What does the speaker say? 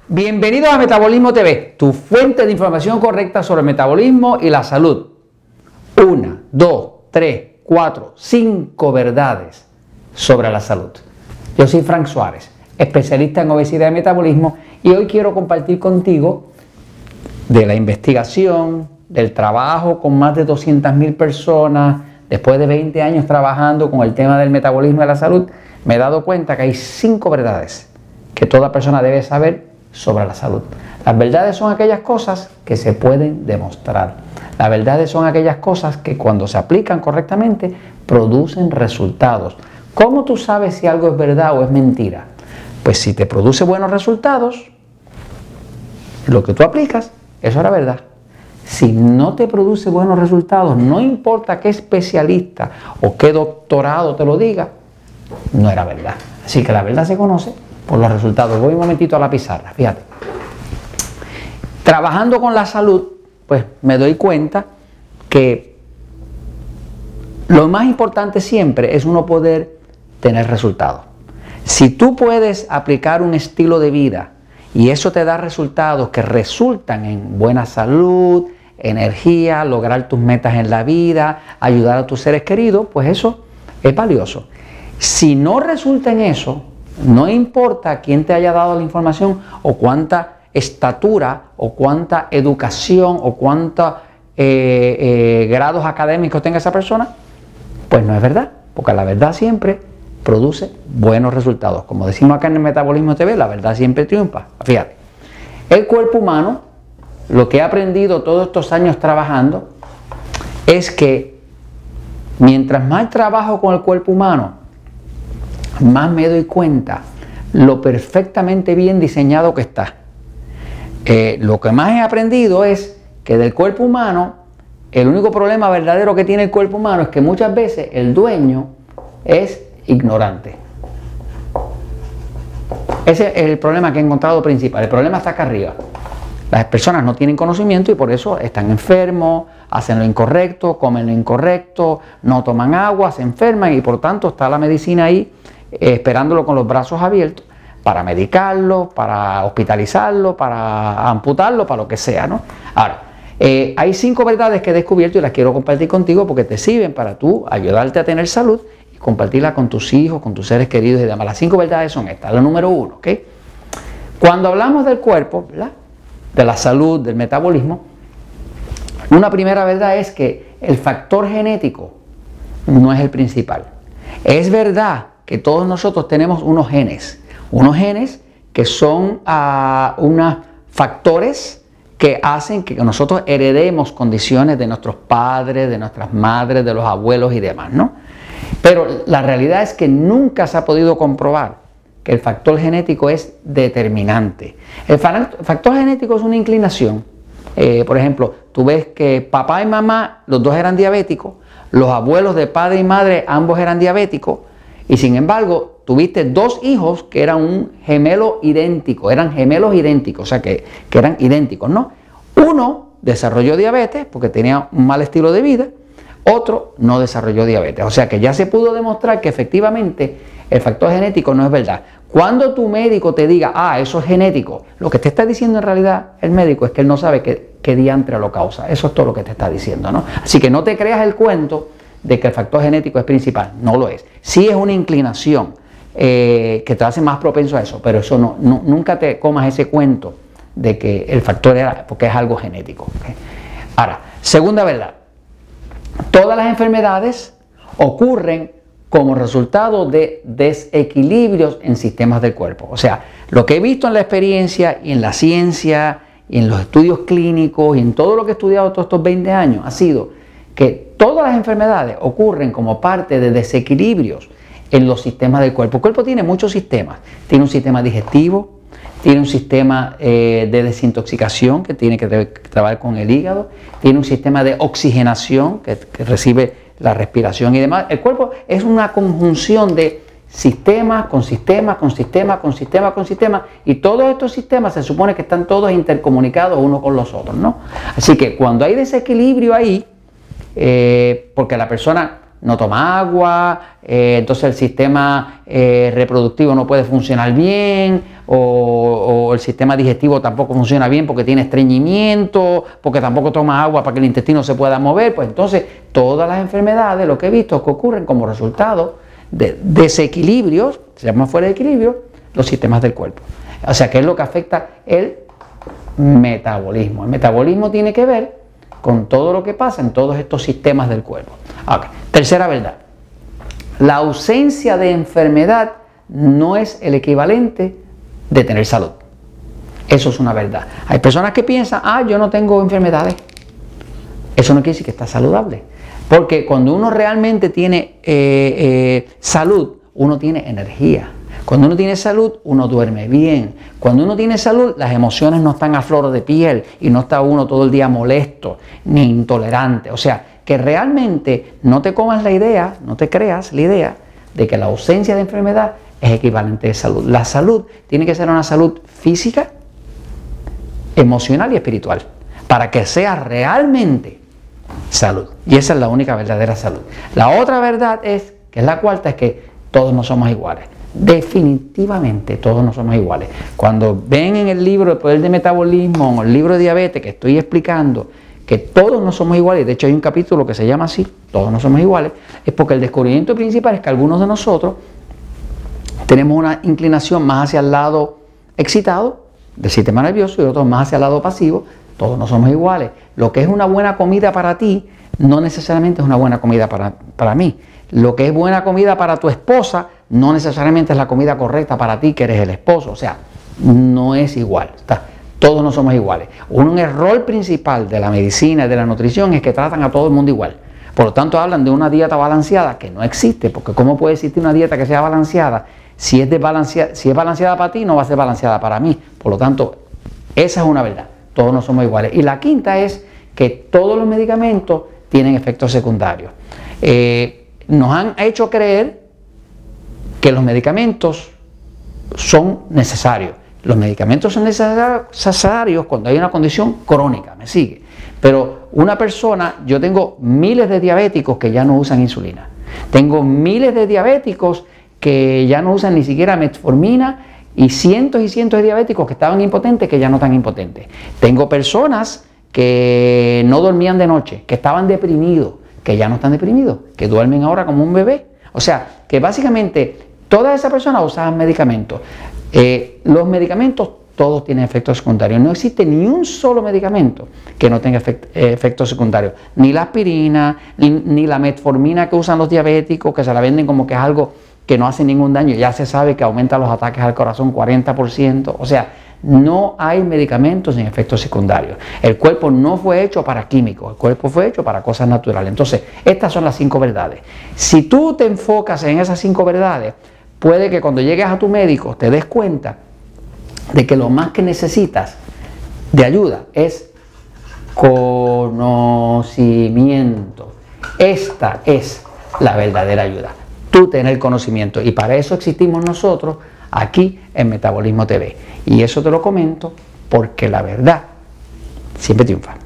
Bienvenidos a Metabolismo TV, tu fuente de información correcta sobre el metabolismo y la salud. 1, 2, 3, 4, 5 verdades sobre la salud. Yo soy Frank Suárez, especialista en obesidad y metabolismo, y hoy quiero compartir contigo de la investigación, del trabajo con más de 200.000 personas, después de 20 años trabajando con el tema del metabolismo y la salud, me he dado cuenta que hay 5 verdades que toda persona debe saber sobre la salud. Las verdades son aquellas cosas que se pueden demostrar. Las verdades son aquellas cosas que cuando se aplican correctamente producen resultados. ¿Cómo tú sabes si algo es verdad o es mentira? Pues si te produce buenos resultados, lo que tú aplicas, eso era verdad. Si no te produce buenos resultados, no importa qué especialista o qué doctorado te lo diga, no era verdad. Así que la verdad se conoce por los resultados. Voy un momentito a la pizarra, fíjate. Trabajando con la salud, pues me doy cuenta que lo más importante siempre es uno poder tener resultados. Si tú puedes aplicar un estilo de vida y eso te da resultados que resultan en buena salud, energía, lograr tus metas en la vida, ayudar a tus seres queridos, pues eso es valioso. Si no resulta en eso, no importa quién te haya dado la información o cuánta estatura o cuánta educación o cuántos grados académicos tenga esa persona, pues no es verdad, porque la verdad siempre produce buenos resultados. Como decimos acá en el Metabolismo TV, la verdad siempre triunfa. Fíjate, el cuerpo humano, lo que he aprendido todos estos años trabajando, es que mientras más trabajo con el cuerpo humano, más me doy cuenta lo perfectamente bien diseñado que está. Lo que más he aprendido es que del cuerpo humano, el único problema verdadero que tiene el cuerpo humano es que muchas veces el dueño es ignorante. Ese es el problema que he encontrado principal. El problema está acá arriba. Las personas no tienen conocimiento y por eso están enfermos, hacen lo incorrecto, comen lo incorrecto, no toman agua, se enferman y por tanto está la medicina ahí esperándolo con los brazos abiertos para medicarlo, para hospitalizarlo, para amputarlo, para lo que sea, ¿no? Ahora, hay 5 verdades que he descubierto y las quiero compartir contigo porque te sirven para tú ayudarte a tener salud y compartirla con tus hijos, con tus seres queridos y demás. Las 5 verdades son estas. La número 1, ¿ok? Cuando hablamos del cuerpo, ¿verdad?, de la salud, del metabolismo, una primera verdad es que el factor genético no es el principal. Es verdad que todos nosotros tenemos unos genes que son unos factores que hacen que nosotros heredemos condiciones de nuestros padres, de nuestras madres, de los abuelos y demás, ¿no? Pero la realidad es que nunca se ha podido comprobar que el factor genético es determinante. El factor genético es una inclinación. Por ejemplo, tú ves que papá y mamá, los dos eran diabéticos, los abuelos de padre y madre, ambos eran diabéticos, y sin embargo, tuviste 2 hijos que eran un gemelo idéntico, eran gemelos idénticos, o sea que eran idénticos, ¿no? Uno desarrolló diabetes porque tenía un mal estilo de vida, otro no desarrolló diabetes. O sea que ya se pudo demostrar que efectivamente el factor genético no es verdad. Cuando tu médico te diga, eso es genético, lo que te está diciendo en realidad el médico es que él no sabe qué diantre lo causa. Eso es todo lo que te está diciendo, ¿no? Así que no te creas el cuento de que el factor genético es principal. No lo es. Sí es una inclinación que te hace más propenso a eso, pero eso nunca te comas ese cuento de que el factor era porque es algo genético. ¿Okay? Ahora, segunda verdad. Todas las enfermedades ocurren como resultado de desequilibrios en sistemas del cuerpo. O sea, lo que he visto en la experiencia y en la ciencia y en los estudios clínicos y en todo lo que he estudiado todos estos 20 años ha sido que todas las enfermedades ocurren como parte de desequilibrios en los sistemas del cuerpo. El cuerpo tiene muchos sistemas. Tiene un sistema digestivo, tiene un sistema de desintoxicación que tiene que trabajar con el hígado, tiene un sistema de oxigenación que recibe la respiración y demás. El cuerpo es una conjunción de sistemas con sistemas, con sistemas, con sistemas, con sistemas, y todos estos sistemas se supone que están todos intercomunicados unos con los otros, ¿no? Así que cuando hay desequilibrio ahí, porque la persona no toma agua, entonces el sistema reproductivo no puede funcionar bien, o el sistema digestivo tampoco funciona bien porque tiene estreñimiento, porque tampoco toma agua para que el intestino se pueda mover, pues entonces todas las enfermedades, lo que he visto, que ocurren como resultado de desequilibrios, se llama fuera de equilibrio, los sistemas del cuerpo. O sea, que es lo que afecta el metabolismo. El metabolismo tiene que ver con todo lo que pasa en todos estos sistemas del cuerpo. Okay. Tercera verdad. La ausencia de enfermedad no es el equivalente de tener salud. Eso es una verdad. Hay personas que piensan, yo no tengo enfermedades. Eso no quiere decir que está saludable. Porque cuando uno realmente tiene salud, uno tiene energía. Cuando uno tiene salud, uno duerme bien. Cuando uno tiene salud, las emociones no están a flor de piel y no está uno todo el día molesto ni intolerante. O sea, que realmente no te comas la idea, no te creas la idea de que la ausencia de enfermedad es equivalente de salud. La salud tiene que ser una salud física, emocional y espiritual para que sea realmente salud. Y esa es la única verdadera salud. La otra verdad es, que es la cuarta, es que todos no somos iguales. Definitivamente todos no somos iguales. Cuando ven en el libro El Poder del Metabolismo o el libro de diabetes que estoy explicando que todos no somos iguales, de hecho hay un capítulo que se llama así, todos no somos iguales, es porque el descubrimiento principal es que algunos de nosotros tenemos una inclinación más hacia el lado excitado del sistema nervioso y otros más hacia el lado pasivo. Todos no somos iguales. Lo que es una buena comida para ti no necesariamente es una buena comida para mí. Lo que es buena comida para tu esposa no necesariamente es la comida correcta para ti, que eres el esposo. O sea, no es igual. Todos no somos iguales. Un error principal de la medicina y de la nutrición es que tratan a todo el mundo igual. Por lo tanto, hablan de una dieta balanceada que no existe, porque ¿cómo puede existir una dieta que sea balanceada? Si es balanceada para ti, no va a ser balanceada para mí. Por lo tanto, esa es una verdad. Todos no somos iguales. Y la quinta es que todos los medicamentos tienen efectos secundarios. Nos han hecho creer que los medicamentos son necesarios. Los medicamentos son necesarios cuando hay una condición crónica, ¿me sigue? Pero una persona, yo tengo miles de diabéticos que ya no usan insulina. Tengo miles de diabéticos que ya no usan ni siquiera metformina y cientos de diabéticos que estaban impotentes que ya no están impotentes. Tengo personas que no dormían de noche, que estaban deprimidos, que ya no están deprimidos, que duermen ahora como un bebé. O sea, que básicamente todas esas personas usaban medicamentos. Los medicamentos todos tienen efectos secundarios. No existe ni un solo medicamento que no tenga efectos secundarios. Ni la aspirina, ni la metformina que usan los diabéticos, que se la venden como que es algo que no hace ningún daño. Ya se sabe que aumenta los ataques al corazón 40%. O sea, no hay medicamentos sin efectos secundarios. El cuerpo no fue hecho para químicos, el cuerpo fue hecho para cosas naturales. Entonces, estas son las 5 verdades. Si tú te enfocas en esas 5 verdades, puede que cuando llegues a tu médico te des cuenta de que lo más que necesitas de ayuda es conocimiento. Esta es la verdadera ayuda. Tú tener conocimiento. Y para eso existimos nosotros aquí en Metabolismo TV. Y eso te lo comento porque la verdad siempre triunfa.